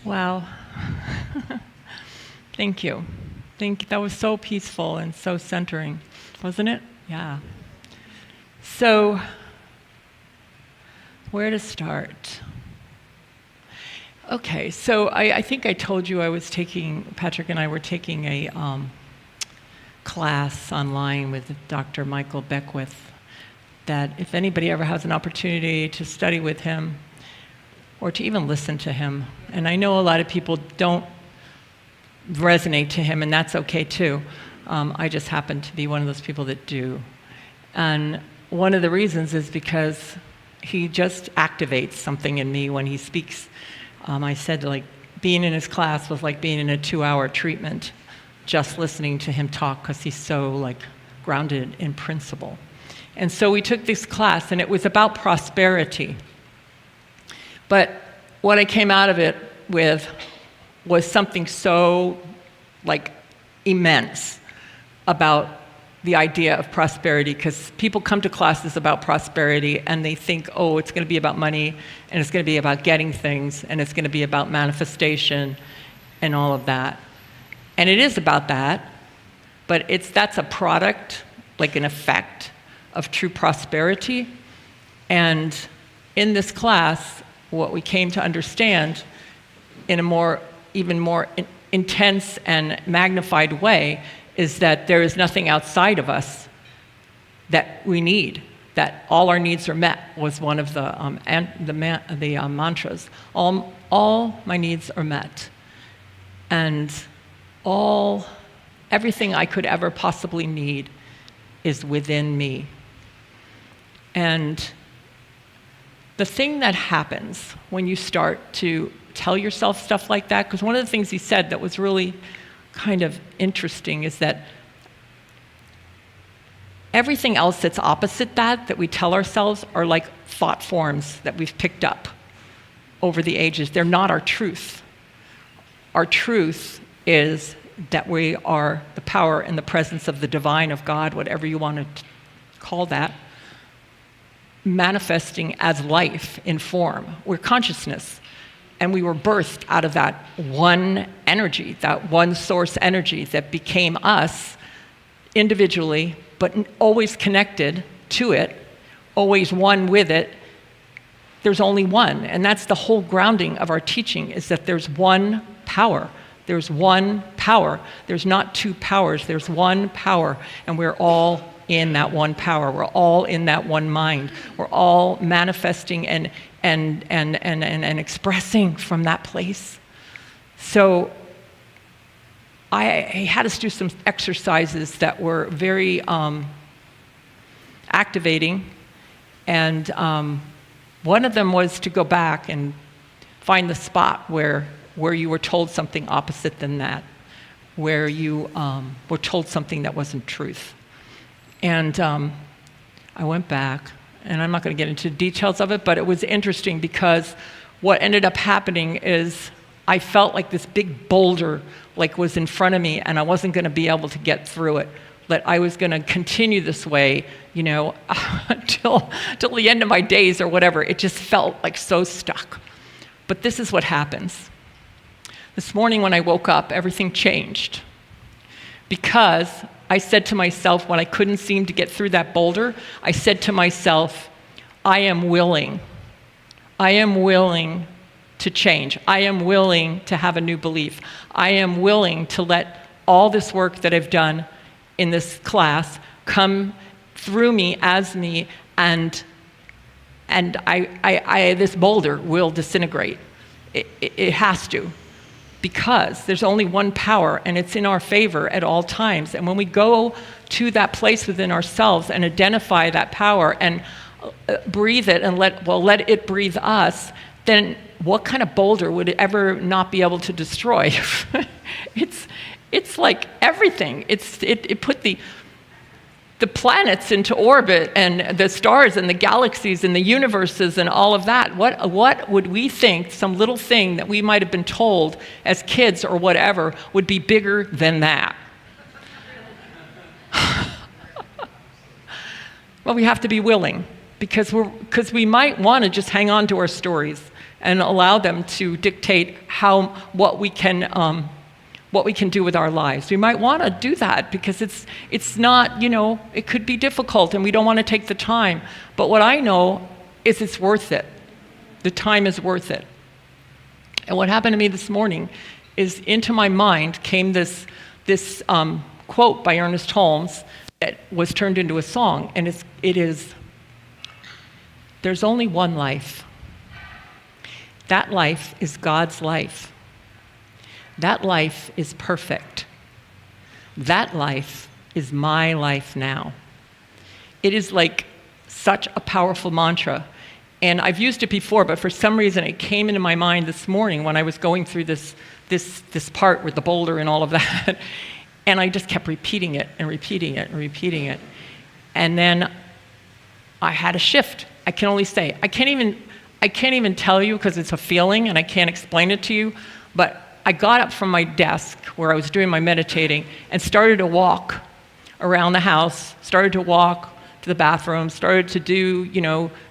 Wow. Thank you. That was so peaceful and so centering, wasn't it? Yeah. So, where to start? Okay, so I think I told you Patrick and I were taking a class online with Dr. Michael Beckwith, that if anybody ever has an opportunity to study with him or to even listen to him, and I know a lot of people don't resonate to him, and that's okay too. I just happen to be one of those people that do. And one of the reasons is because he just activates something in me when he speaks. I said, like, being in his class was like being in a 2-hour treatment, just listening to him talk, because he's so, like, grounded in principle. And so we took this class, and it was about prosperity. But what I came out of it with was something so, like, immense about the idea of prosperity, because people come to classes about prosperity and they think, oh, it's going to be about money, and it's going to be about getting things, and it's going to be about manifestation and all of that. And it is about that, but that's a product, like an effect of true prosperity. And in this class, what we came to understand in a even more intense and magnified way is that there is nothing outside of us that we need, that all our needs are met, was one of the mantras. All my needs are met. And everything I could ever possibly need is within me. And the thing that happens when you start to tell yourself stuff like that, because one of the things he said that was really kind of interesting is that everything else that's opposite that we tell ourselves, are like thought forms that we've picked up over the ages. They're not our truth. Our truth is that we are the power and the presence of the divine, of God, whatever you want to call that, manifesting as life in form. We're consciousness. And we were birthed out of that one energy, that one source energy that became us individually, but always connected to it, always one with it. There's only one. And that's the whole grounding of our teaching, is that there's one power. There's one power. There's not two powers. There's one power. And we're all in that one power. We're all in that one mind. We're all manifesting and expressing from that place. So I had us do some exercises that were very activating, and one of them was to go back and find the spot where you were told something opposite than that, where you were told something that wasn't truth. And I went back, and I'm not going to get into details of it, but it was interesting because what ended up happening is I felt like this big boulder was in front of me, and I wasn't going to be able to get through it. That I was going to continue this way, until the end of my days or whatever. It just felt like so stuck. But this is what happens. This morning when I woke up, everything changed. Because I said to myself, when I couldn't seem to get through that boulder, I said to myself, I am willing. I am willing to change. I am willing to have a new belief. I am willing to let all this work that I've done in this class come through me as me, and this boulder will disintegrate. It has to. Because there's only one power, and it's in our favor at all times. And when we go to that place within ourselves and identify that power and breathe it and let it breathe us, then what kind of boulder would it ever not be able to destroy? It's like everything. It put the planets into orbit, and the stars and the galaxies and the universes and all of that. What would we think some little thing that we might have been told as kids or whatever would be bigger than that? Well, we have to be willing, because we might want to just hang on to our stories and allow them to dictate what we can do with our lives. We might want to do that because it's not, it could be difficult and we don't want to take the time. But what I know is it's worth it. The time is worth it. And what happened to me this morning is into my mind came this quote by Ernest Holmes that was turned into a song, and it is, "There's only one life. That life is God's life. That life is perfect. That life is my life now." It is like such a powerful mantra. And I've used it before, but for some reason it came into my mind this morning when I was going through this part with the boulder and all of that. And I just kept repeating it and repeating it and repeating it. And then I had a shift. I can only say, I can't even tell you because it's a feeling and I can't explain it to you, but I got up from my desk where I was doing my meditating and started to walk around the house, started to walk to the bathroom, started to do,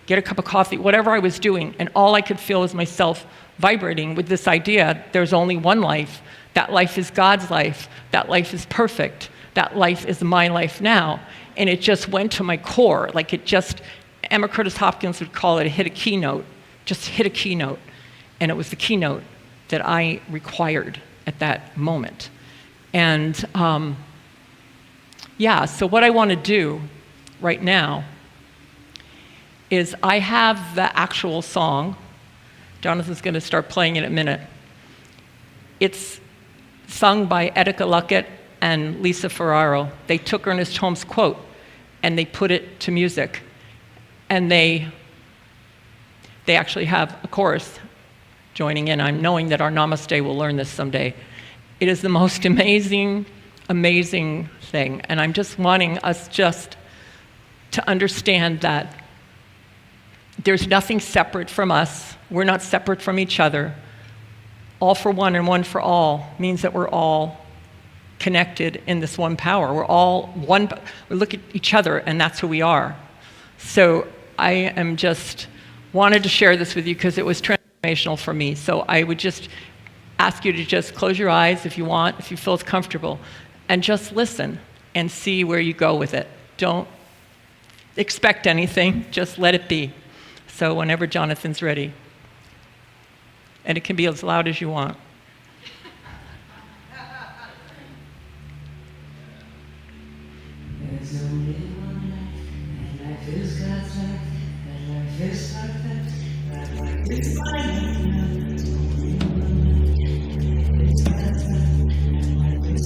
get a cup of coffee, whatever I was doing, and all I could feel was myself vibrating with this idea, there's only one life. That life is God's life. That life is perfect. That life is my life now. And it just went to my core, like it just, Emma Curtis Hopkins would call it, hit a keynote, just hit a keynote. And it was the keynote that I required at that moment. And so what I want to do right now is I have the actual song. Jonathan's going to start playing it in a minute. It's sung by Etika Luckett and Lisa Ferraro. They took Ernest Holmes' quote and they put it to music. And they actually have a chorus joining in. I'm knowing that our Namaste will learn this someday. It is the most amazing, amazing thing. And I'm just wanting us just to understand that there's nothing separate from us. We're not separate from each other. All for one and one for all means that we're all connected in this one power. We're all one. We look at each other, and that's who we are. So I am just wanted to share this with you because it was transformational for me. So I would just ask you to just close your eyes if you want, if you feel it's comfortable, and just listen and see where you go with it. Don't expect anything. Just let it be. So whenever Jonathan's ready. And it can be as loud as you want. There's only one life, and life is God's life, and life is perfect, that life is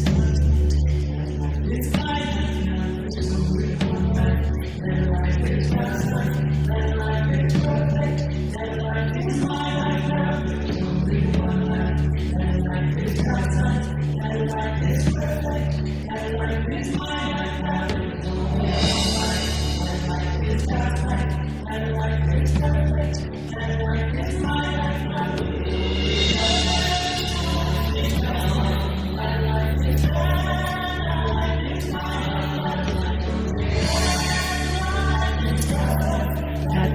my life now. There's only one life, it's God's life, and life is perfect, that life is my life now. There's only one life, and life is God's life, and life is perfect, that life is my life now. There's only one life, and life is God's life, and life is perfect, that life is my life now.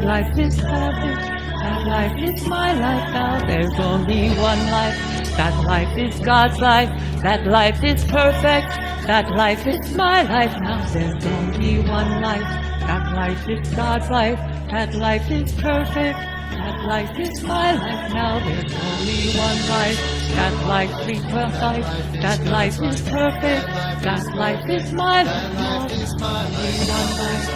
Life is perfect, that life is my life now. There's only one life, that life is God's life, that life is perfect, that life is my life now. There's only one life, that life is God's life, that life is perfect, that life is my life now. There's only one life, that life is perfect, that life is perfect, that life is my life now. There's only one life.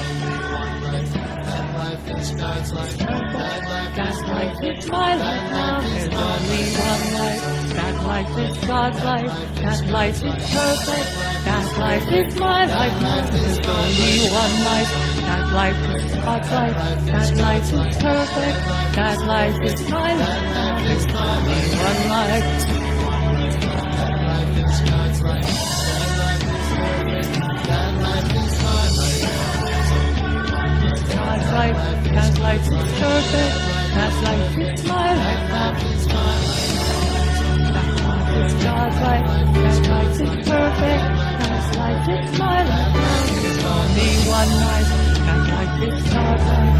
God's life, that life is my life now. There's only one life. That life is God's life. That life is perfect. That life is my life now. There's only one life. That life is God's life. That life is perfect. That life is my life now. There's only one life. That life is God's life. That life is my life. God's life, that life is perfect, that life is my life now. That life is God's life, that life is perfect, that life is my life now. There's only one life, that life is God's life.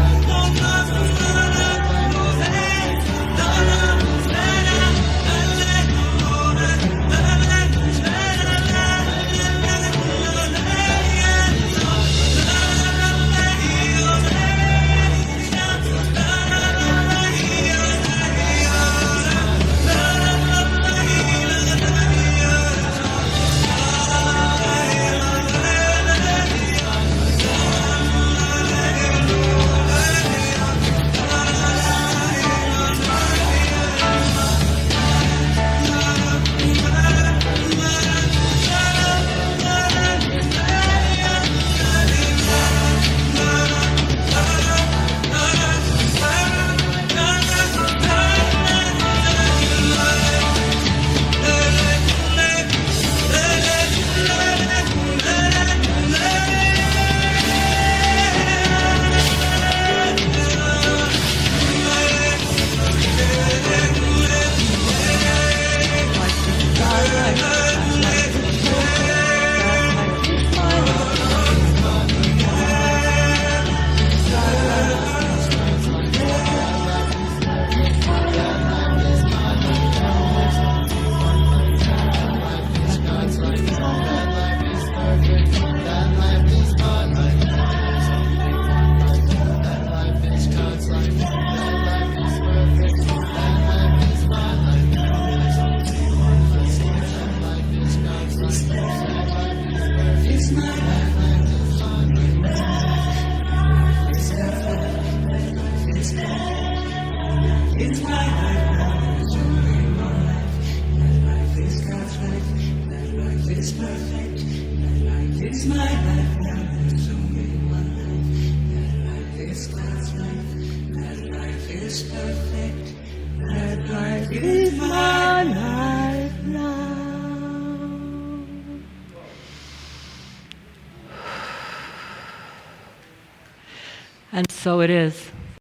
And so it is.